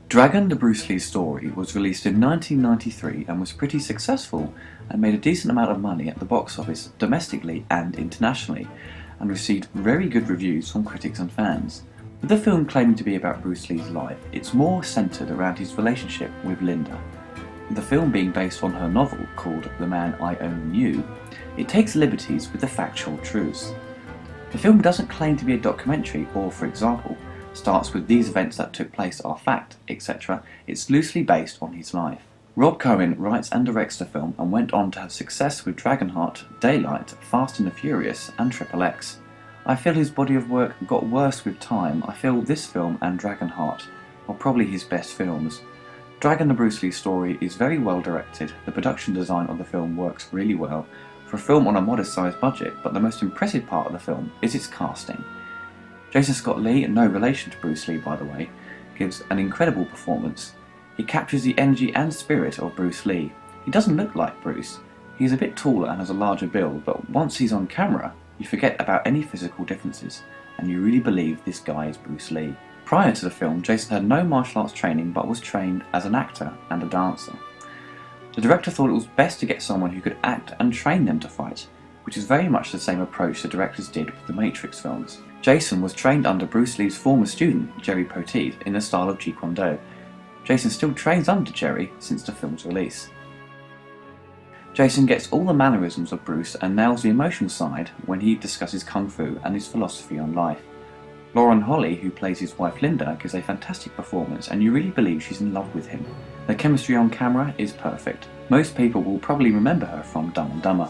Dragon, the Bruce Lee story, was released in 1993 and was pretty successful and made a decent amount of money at the box office domestically and internationally, and received very good reviews from critics and fans. With the film claiming to be about Bruce Lee's life, it's more centred around his relationship with Linda. With the film being based on her novel called The Man I Only Knew, it takes liberties with the factual truths. The film doesn't claim to be a documentary or, for example, starts with these events that took place are fact, etc. It's loosely based on his life. Rob Cohen writes and directs the film and went on to have success with Dragonheart, Daylight, Fast and the Furious and Triple X. I feel his body of work got worse with time. I feel this film and Dragonheart are probably his best films. Dragon, the Bruce Lee story is very well directed. The production design of the film works really well for a film on a modest sized budget, but the most impressive part of the film is its casting. Jason Scott Lee, no relation to Bruce Lee by the way, gives an incredible performance. He captures the energy and spirit of Bruce Lee. He doesn't look like Bruce. He's a bit taller and has a larger build, but once he's on camera, you forget about any physical differences, and you really believe this guy is Bruce Lee. Prior to the film, Jason had no martial arts training but was trained as an actor and a dancer. The director thought it was best to get someone who could act and train them to fight, which is very much the same approach the directors did with the Matrix films. Jason was trained under Bruce Lee's former student, Jerry Poteet, in the style of Jeet Kune Do. Jason still trains under Jerry since the film's release. Jason gets all the mannerisms of Bruce and nails the emotional side when he discusses Kung Fu and his philosophy on life. Lauren Holly, who plays his wife Linda, gives a fantastic performance and you really believe she's in love with him. Their chemistry on camera is perfect. Most people will probably remember her from Dumb and Dumber.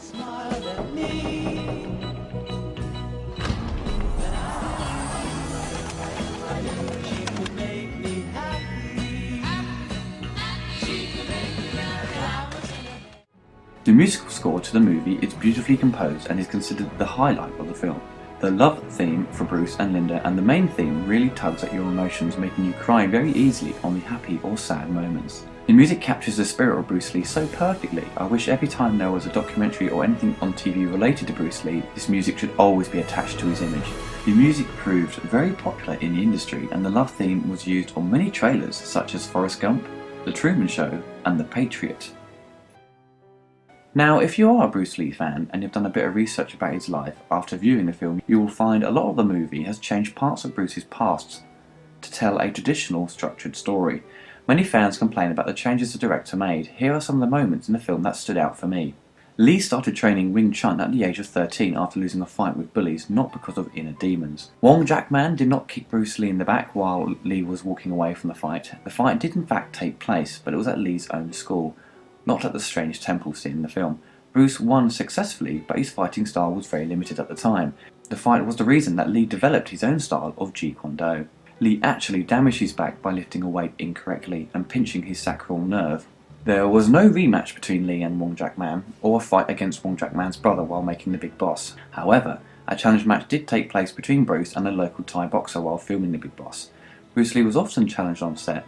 The musical score to the movie is beautifully composed and is considered the highlight of the film. The love theme for Bruce and Linda and the main theme really tugs at your emotions, making you cry very easily on the happy or sad moments. The music captures the spirit of Bruce Lee so perfectly. I wish every time there was a documentary or anything on TV related to Bruce Lee, this music should always be attached to his image. The music proved very popular in the industry and the love theme was used on many trailers such as Forrest Gump, The Truman Show and The Patriot. Now, if you are a Bruce Lee fan and you've done a bit of research about his life, after viewing the film you will find a lot of the movie has changed parts of Bruce's past to tell a traditional structured story. Many fans complain about the changes the director made. Here are some of the moments in the film that stood out for me. Lee started training Wing Chun at the age of 13 after losing a fight with bullies, not because of inner demons. Wong Jack Man did not kick Bruce Lee in the back while Lee was walking away from the fight. The fight did in fact take place, but it was at Lee's own school, not at the strange temple scene in the film. Bruce won successfully, but his fighting style was very limited at the time. The fight was the reason that Lee developed his own style of Jeet Kune Do. Lee actually damaged his back by lifting a weight incorrectly and pinching his sacral nerve. There was no rematch between Lee and Wong Jack Man, or a fight against Wong Jack Man's brother while making the Big Boss. However, a challenge match did take place between Bruce and a local Thai boxer while filming the Big Boss. Bruce Lee was often challenged on set.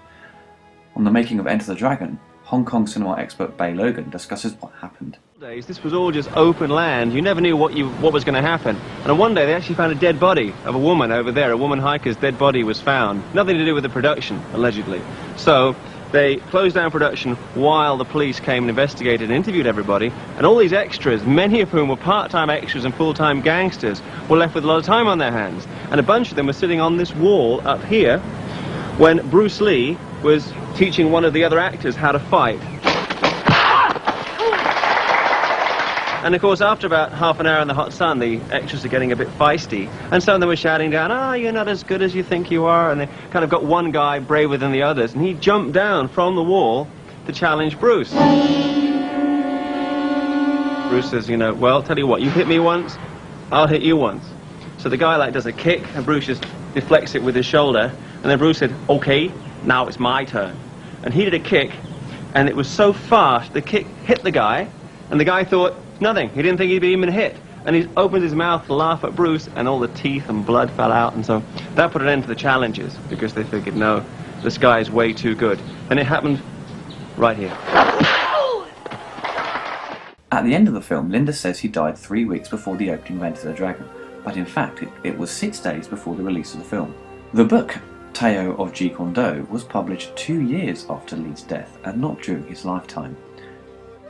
On the making of Enter the Dragon, Hong Kong cinema expert Bay Logan discusses what happened. This was all just open land. You never knew what was going to happen. And one day they actually found a dead body of a woman over there. A woman hiker's dead body was found. Nothing to do with the production, allegedly. So they closed down production while the police came and investigated and interviewed everybody. And all these extras, many of whom were part-time extras and full-time gangsters, were left with a lot of time on their hands. And a bunch of them were sitting on this wall up here when Bruce Lee was teaching one of the other actors how to fight. And of course, after about half an hour in the hot sun, the extras are getting a bit feisty, and some of them were shouting down, "Ah, you're not as good as you think you are," and they kind of got one guy braver than the others, and he jumped down from the wall to challenge Bruce. Bruce says, you know, well, tell you what, you hit me once, I'll hit you once. So the guy does a kick, and Bruce just deflects it with his shoulder, and then Bruce said, okay, now it's my turn. And he did a kick, and it was so fast, the kick hit the guy, and the guy thought nothing. He didn't think he'd even been hit. And he opened his mouth to laugh at Bruce, and all the teeth and blood fell out, and so that put an end to the challenges, because they figured, no, this guy is way too good. And it happened right here. At the end of the film, Linda says he died 3 weeks before the opening of Enter the Dragon, but in fact it was 6 days before the release of the film. The book Tao of Jeet Kune Do was published 2 years after Lee's death and not during his lifetime.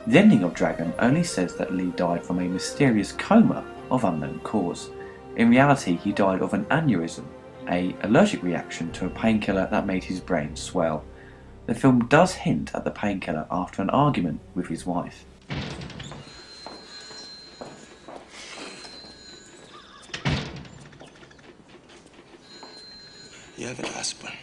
The ending of Dragon only says that Lee died from a mysterious coma of unknown cause. In reality, he died of an aneurysm, an allergic reaction to a painkiller that made his brain swell. The film does hint at the painkiller after an argument with his wife. You have an aspirin.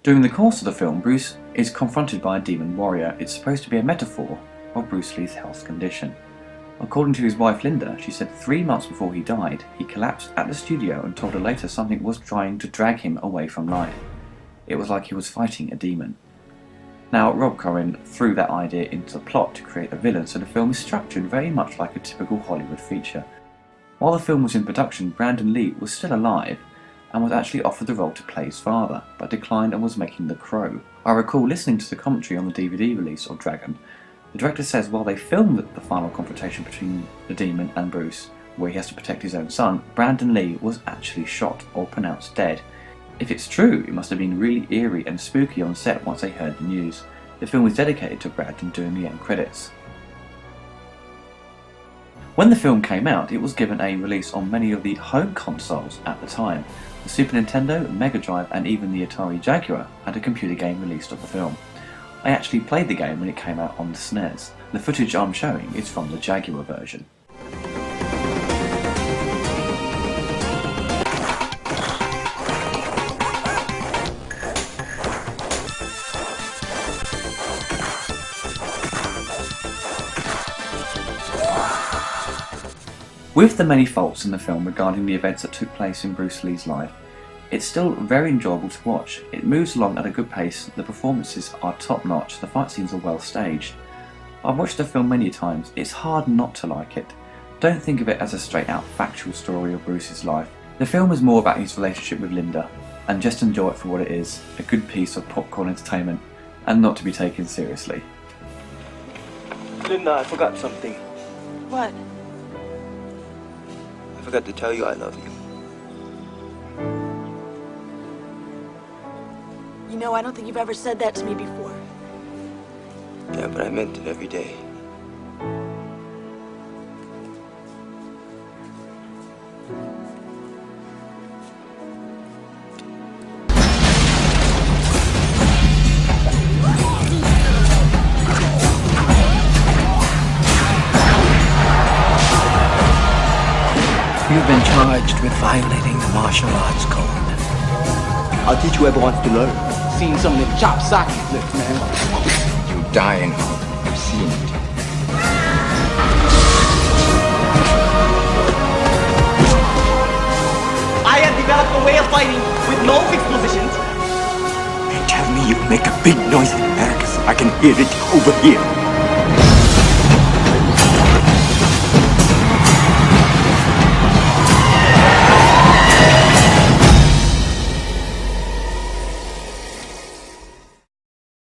During the course of the film, Bruce is confronted by a demon warrior. It's supposed to be a metaphor of Bruce Lee's health condition. According to his wife Linda, she said 3 months before he died, he collapsed at the studio and told her later something was trying to drag him away from life. It was like he was fighting a demon. Now, Rob Cohen threw that idea into the plot to create a villain, so the film is structured very much like a typical Hollywood feature. While the film was in production, Brandon Lee was still alive and was actually offered the role to play his father, but declined and was making The Crow. I recall listening to the commentary on the DVD release of Dragon. The director says while they filmed the final confrontation between the demon and Bruce, where he has to protect his own son, Brandon Lee was actually shot or pronounced dead. If it's true, it must have been really eerie and spooky on set once they heard the news. The film was dedicated to Brandon during the end credits. When the film came out, it was given a release on many of the home consoles at the time. The Super Nintendo, Mega Drive and even the Atari Jaguar had a computer game released of the film. I actually played the game when it came out on the SNES. The footage I'm showing is from the Jaguar version. With the many faults in the film regarding the events that took place in Bruce Lee's life, it's still very enjoyable to watch. It moves along at a good pace, the performances are top notch, the fight scenes are well staged. I've watched the film many times, it's hard not to like it. Don't think of it as a straight out factual story of Bruce's life. The film is more about his relationship with Linda, and just enjoy it for what it is, a good piece of popcorn entertainment, and not to be taken seriously. Linda, I forgot something. What? I forgot to tell you I love you. You know, I don't think you've ever said that to me before. Yeah, but I meant it every day. You've been charged with violating the martial arts code. I'll teach whoever wants to learn. Seen some of them chop socket flips, man. You die in hope. I've seen it. I have developed a way of fighting with no fixed positions. They tell me you make a big noise in America so I can hear it over here.